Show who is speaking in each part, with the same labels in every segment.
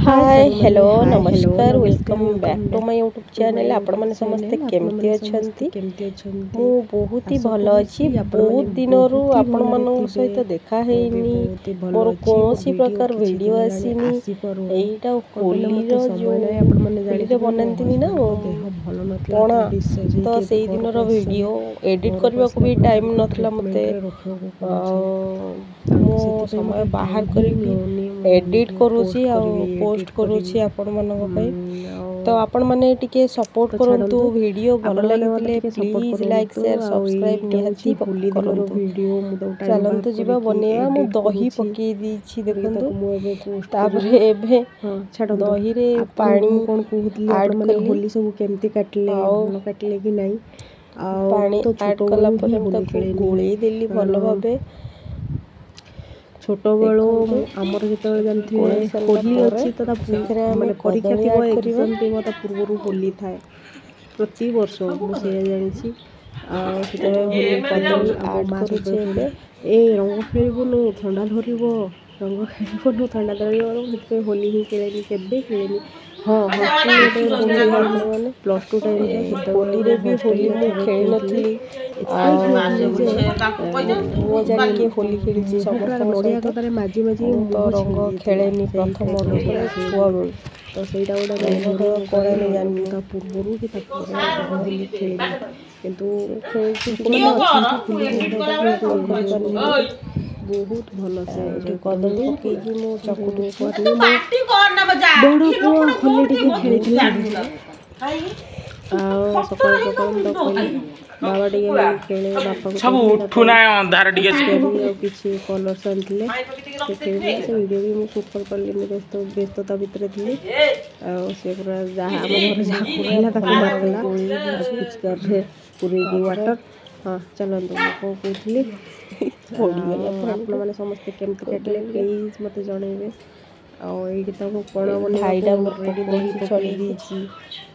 Speaker 1: हाय hello नमस्कार welcome back to my YouTube channel आपण माने समस्त केमती अछंती मु बहुत ही भलो अछि बहुत दिनरु आपण मानन सहित देखा हेनी मोर कोनोसी प्रकार वीडियो आसीनी एटा होली रो जो होली रे बनंतिनी ना पणा तो सेई दिन रो वीडियो एडिट करबा को भी टाइम नथला मते मो समय बाहर करी एडिट करूची आ पोस्ट करूची आपण मानक पई तो आपण माने टिके सपोर्ट करंतु वीडियो भलो लागितले प्लीज लाइक शेयर सब्सक्राइब निहाती करंतु वीडियो चलंतु जीवा बनेवा मु दही पके दीची देखंतु तापरे एबे दही रे पानी
Speaker 2: कोन कहउतले आपण माने होली सब केमती काटले न काटले कि नाही आ
Speaker 1: पानी ऐड कला पर गोळेई देली भलो भाबे
Speaker 2: छोट बेलो आमर जेतବେଳେ जानथिबे होली अछि तथा माने परीक्षा थिबो एग्जाम थिबो ता पूर्वरु होली थाए प्रति वर्ष मु से जानिछि आ सेते होली कदली आ मास छे ए रंग खेलिबो ठंडा धरिबो रंग खेलिबो ठंडा धरिबो सेते होली ही खेलेनी केबे खेलेनी हां हॉस्टल रे माने प्लस 2 टाइम रे होली रे भी होली मु खेल नथली वो जानि के होली खेली समस्त नोडिया कतरे माजी माजी
Speaker 1: तो रंग खेलेनी प्रथम छुआ बेल
Speaker 2: तो सेटा गोटा रंग कोडे नै जानि ता पूर्वरु कि ता होली खेलेनी किंतु खेलछि बहुत भलो से
Speaker 1: कदली पकेजी मो चकुटू
Speaker 2: करनी बड़ पुओ होली टिके खेलिथिला आ सकाळ सकाळ तो कोली बाबा टिके खेले बापा को
Speaker 3: सब उठू ना अंधार टिके
Speaker 2: किछि कलर संतले से खेले से वीडियो भी मु शूट कर परली मु व्यस्तता भीतर थिली आ से पूरा जहा हम घर जा पूरा ताको मारला कुछ कर रे पूरी की वाटर हां चलंदो को कहथली होली गला आपण माने समस्त केमती काटले प्लीज मते जणैबे आ एडी त कोण बने
Speaker 1: भाईडा मोर टिके दही
Speaker 2: चली दीची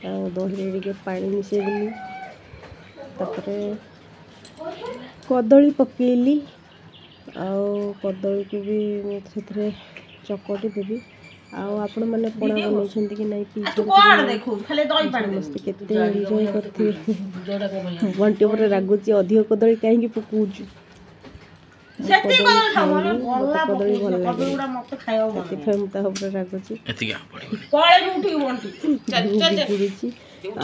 Speaker 2: आ दही रे पानी मिसे दिली तापरे कदली पकेली आ कदली को भी सेथरे चकटी देबी आ आपण माने पणा बनै कि नहीं पीछे
Speaker 3: कोन देखो खाली दही पानी
Speaker 2: मस्त केते एन्जॉय करथि बंटी पर रागुची अधिक कदली काहे कि पकुचु
Speaker 3: सेती कदली खावले गल्ला
Speaker 2: कदली भल
Speaker 3: कदली उडा मते खायो
Speaker 2: सेती फेम ता ऊपर रागुची
Speaker 3: एती का पड़ी कोळे उठी बंटी चल चल
Speaker 2: गुरुची आ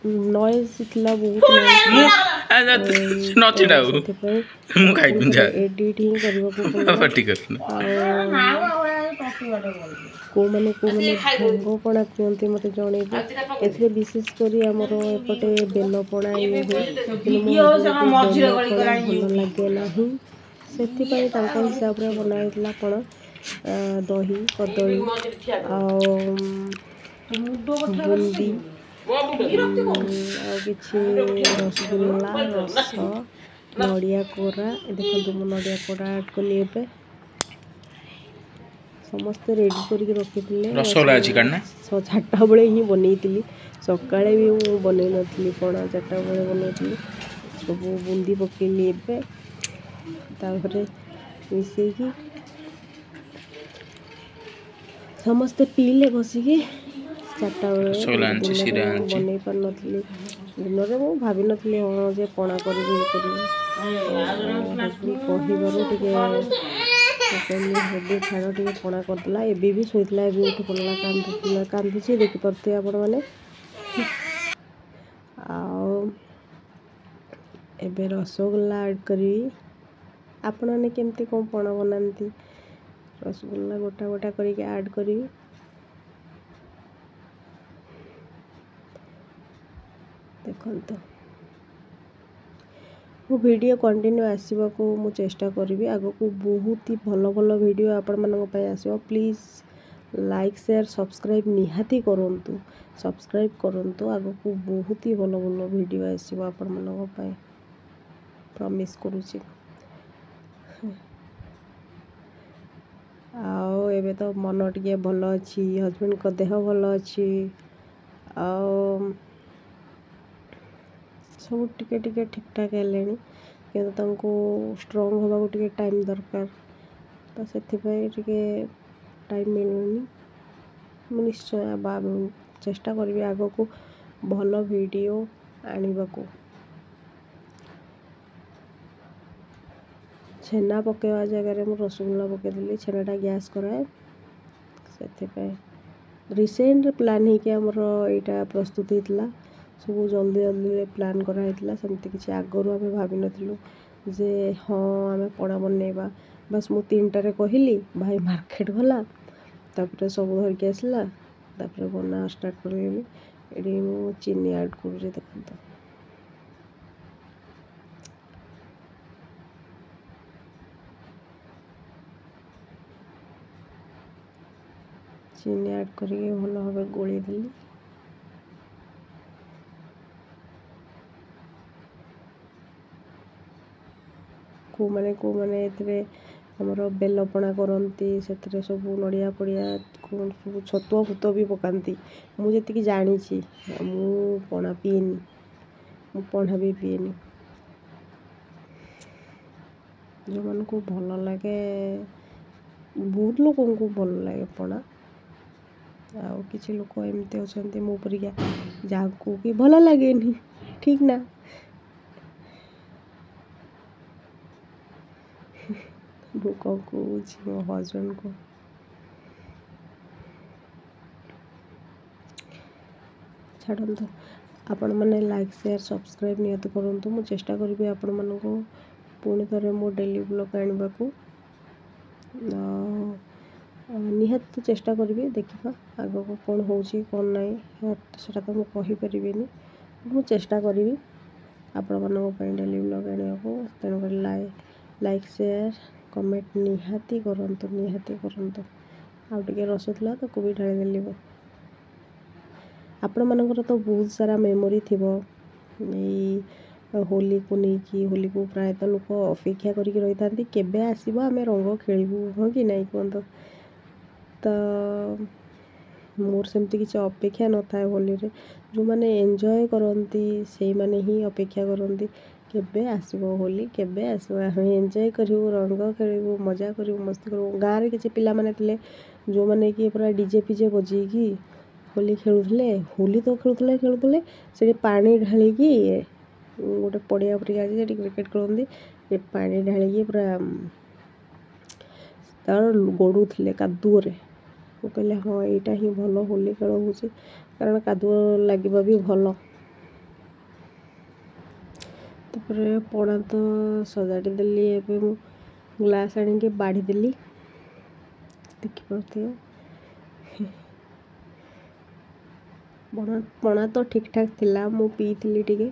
Speaker 2: नॉइज सिखला बहुत
Speaker 3: नचिडाउ मु खाइ पिंजा
Speaker 2: एडिटिंग करबा को
Speaker 3: पट्टी कर
Speaker 2: को माने भंगो पणा कहते मते जणैबे एथरे विशेष करी हमर एपटे बेल पणा ये वीडियो समा मर्जी गली कराई भल लागे नाही सेति पई तांका हिसाब रे बनाइतला पण दही कदली आ बुंदी किसी रसगुल्ला रस नड़िया कोरा देखो तुम नड़िया कोरा ऐड कली एबे समस्त रेडी करके रखिथिले
Speaker 3: रसगुल्ला अछि करना
Speaker 2: 4टा बेले ही बनैतिली सकाळे भी मु बनै नथली पणा 4टा बेले बनैतिली सब बुंदी पकेली एबे तापरे मिसेई की समस्त पीले बसी की 4टा बेले बनै पर नथली दिन रे मु भाबी नथली हो जे पणा करबी कहिबारो टिके कहली हेबे छाड़ टिके पणा करदला एबे भी सोइतला एबे उठ पड़ला कांदुची देखि परते आपण माने आ एबे रसगुल्ला ऐड करी आपण माने केमती कोन पणा बनांती रसगुल्ला गोटा गोटा करके ऐड करी देखंतो वो वीडियो कंटिन्यू आसीबा को मु चेष्टा करबी आगो को बहुत ही भलो भलो वीडियो आपण मानक पय आसीबो प्लीज लाइक शेयर सब्सक्राइब निहाती करंतु सब्सक्राइब करंतु आगो को बहुत ही भलो भलो वीडियो आसीबो आपण मानक पय प्रॉमिस करूची आओ एबे तो मन टिके भलो अछि हस्बैंड को देह भलो अछि आ सब टिके टिके ठीक ठाक हेलेनी किंतु तांको स्ट्रांग होबा को टिके टाइम दरकार तो सेति पय टिके टाइम मिलूनी ମୁଁ ନିଶ୍ଚୟ ଚେଷ୍ଟା କରିବି ଆଗକୁ ଭଲ ଭିଡ଼ିଓ ଆଣିବାକୁ। ଛେନା ପକାଇବା ଜାଗାରେ ମୁଁ ରସଗୋଲା ପକାଇଦେଲି। ଛେନାଟା ଗ୍ୟାସ୍ କରାଏ, ସେଥିପାଇଁ ରିସେଣ୍ଟ ପ୍ଲାନ୍ ହେଇକି ଆମର ଏଇଟା ପ୍ରସ୍ତୁତ ହେଇଥିଲା। ସବୁ ଜଲ୍ଦି ଜଲ୍ଦିରେ ପ୍ଲାନ୍ କରାହେଇଥିଲା, ସେମିତି କିଛି ଆଗରୁ ଆମେ ଭାବିନଥିଲୁ ଯେ ହଁ ଆମେ ପଣା ବନେଇବା। ବାସ୍ ମୁଁ 3ଟାରେ କହିଲି, ଭାଇ ମାର୍କେଟ ଗଲା, ତାପରେ ସବୁ ଧରିକି ଆସିଲା, ତାପରେ ବନା ଷ୍ଟାର୍ଟ କରିଦେଲି। ଏଠି ମୁଁ ଚିନି ଆଡ଼୍ କରୁଛି, ଦେଖନ୍ତୁ। ଚିନି ଆଡ଼୍ କରିକି ଭଲ ଭାବେ ଗୋଳେଇ ଦେଲି। କେଉଁମାନେ ଏଥିରେ ଆମର ବେଲ ପଣା କରନ୍ତି, ସେଥିରେ ସବୁ ନଡ଼ିଆ ପଡ଼ିଆ ସବୁ ଛତୁଆ ଫୁତ ବି ପକାନ୍ତି। ମୁଁ ଯେତିକି ଜାଣିଛି, ମୁଁ ପଣା ପିଏନି, ମୁଁ ପଣା ବି ପିଏନି। ଯେଉଁମାନଙ୍କୁ ଭଲ ଲାଗେ, ବହୁତ ଲୋକଙ୍କୁ ଭଲ ଲାଗେ ପଣା, ଆଉ କିଛି ଲୋକ ଏମିତି ଅଛନ୍ତି ମୋ ପରିକା ଯାହାକୁ କି ଭଲ ଲାଗେନି, ଠିକ୍ ନା? ମୁଁ କ'ଣ କହୁଛି ମୋ ହଜବେଣ୍ଡକୁ। ଛାଡ଼ନ୍ତୁ, ଆପଣମାନେ ଲାଇକ୍ ସେୟାର ସବସ୍କ୍ରାଇବ୍ ନିହାତି କରନ୍ତୁ। ମୁଁ ଚେଷ୍ଟା କରିବି ଆପଣମାନଙ୍କୁ ପୁଣି ଥରେ ମୋ ଡେଲି ବ୍ଲଗ୍ ଆଣିବାକୁ। ନିହାତି ଚେଷ୍ଟା କରିବି, ଦେଖିବା ଆଗକୁ କ'ଣ ହେଉଛି କ'ଣ ନାହିଁ, ସେଟା ତ ମୁଁ କହିପାରିବିନି। ମୁଁ ଚେଷ୍ଟା କରିବି ଆପଣମାନଙ୍କ ପାଇଁ ଡେଲି ବ୍ଲଗ୍ ଆଣିବାକୁ। ତେଣୁକରି ଲାଇକ୍ ସେୟାର କମେଣ୍ଟ ନିହାତି କରନ୍ତୁ, ନିହାତି କରନ୍ତୁ। ଆଉ ଟିକେ ରସ ଥିଲା, ତାକୁ ବି ଢାଳିଦେଲି। ଆପଣମାନଙ୍କର ତ ବହୁତ ସାରା ମେମୋରି ଥିବ ଏଇ ହୋଲିକୁ ନେଇକି। ହୋଲିକୁ ପ୍ରାୟତଃ ଲୋକ ଅପେକ୍ଷା କରିକି ରହିଥାନ୍ତି, କେବେ ଆସିବ ଆମେ ରଙ୍ଗ ଖେଳିବୁ, ହଁ କି ନାହିଁ କୁହନ୍ତୁ? ତ ମୋର ସେମିତି କିଛି ଅପେକ୍ଷା ନଥାଏ ହୋଲିରେ। ଯେଉଁମାନେ ଏନ୍ଜୟ କରନ୍ତି ସେଇମାନେ ହିଁ ଅପେକ୍ଷା କରନ୍ତି, କେବେ ଆସିବ ହୋଲି, କେବେ ଆସିବ, ଆମେ ଏନ୍ଜୟ କରିବୁ, ରଙ୍ଗ ଖେଳିବୁ, ମଜା କରିବୁ, ମସ୍ତି କରିବୁ। ଗାଁରେ କିଛି ପିଲାମାନେ ଥିଲେ ଯେଉଁମାନେ କି ପୁରା ଡିଜେ ଫିଜେ ବଜେଇକି ହୋଲି ଖେଳୁଥିଲେ। ହୋଲି ତ ଖେଳୁଥିଲେ ସେଠି ପାଣି ଢାଳିକି, ଗୋଟେ ପଡ଼ିଆ ପରିକା ଅଛି ସେଠି କ୍ରିକେଟ୍ ଖେଳନ୍ତି, ସେ ପାଣି ଢାଳିକି ପୁରା ତାର ଗଡ଼ୁଥିଲେ କାଦୁଅରେ। ମୁଁ କହିଲି ହଁ, ଏଇଟା ହିଁ ଭଲ ହୋଲି ଖେଳ ହେଉଛି, କାରଣ କାଦୁଅ ଲାଗିବା ବି ଭଲ। ତାପରେ ପଣା ତ ସଜାଡ଼ି ଦେଲି। ଏବେ ମୁଁ ଗ୍ଲାସ୍ ଆଣିକି ବାଢ଼ି ଦେଲି, ଦେଖିପାରୁଥିବେ। ପଣା ତ ଠିକ୍ ଠାକ୍ ଥିଲା, ମୁଁ ପିଇଥିଲି, ଟିକେ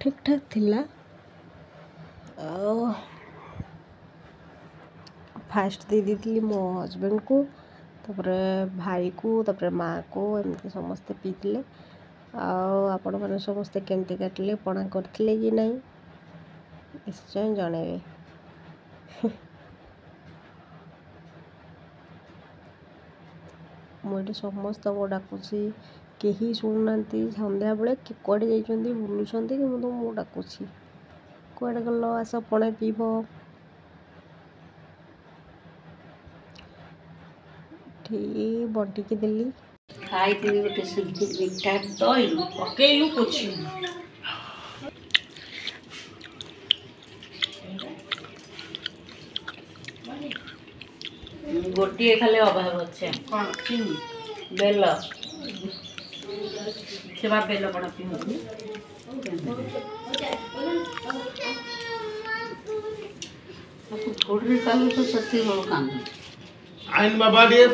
Speaker 2: ଠିକ୍ ଠାକ୍ ଥିଲା। ଆଉ ଫାଷ୍ଟ ଦେଇଥିଲି ମୋ ହଜବେଣ୍ଡକୁ, ତାପରେ ଭାଇକୁ, ତାପରେ ମାଆକୁ, ଏମିତି ସମସ୍ତେ ପିଇଥିଲେ। ଆଉ ଆପଣମାନେ ସମସ୍ତେ କେମିତି କାଟିଲେ, ପଣା କରିଥିଲେ କି ନାହିଁ ନିଶ୍ଚୟ ଜଣାଇବେ। ମୁଁ ଏଠି ସମସ୍ତଙ୍କୁ ଡାକୁଛି, କେହି ଶୁଣୁନାହାନ୍ତି। ସନ୍ଧ୍ୟାବେଳେ କୁଆଡ଼େ ଯାଇଛନ୍ତି, ବୁଲୁଛନ୍ତି, କିନ୍ତୁ ମୁଁ ଡାକୁଛି, କୁଆଡ଼େ ଗଲ, ଆସ ପଣା ପିଇବ। ଠିକ୍ ବଣ୍ଟିକି ଦେଲି।
Speaker 4: ଖାଇଥିଲି ଗୋଟେ ସୁଜି ପିଠା, ଦହିରୁ ପକେଇଲୁ ପୋଛି ଗୋଟିଏ ଖାଲି ଅଭାବ ଅଛି। କ'ଣ ଚିନି, ବେଲ, ସେ ବା ବେଲ କ'ଣ ପିଉଛନ୍ତି। କୋଉଠି ଚାଲୁ ତ ସେତିକି ବେଳୁ କାନ୍ଦୁଛି। ଆଇନ ବାବା ଟିକେ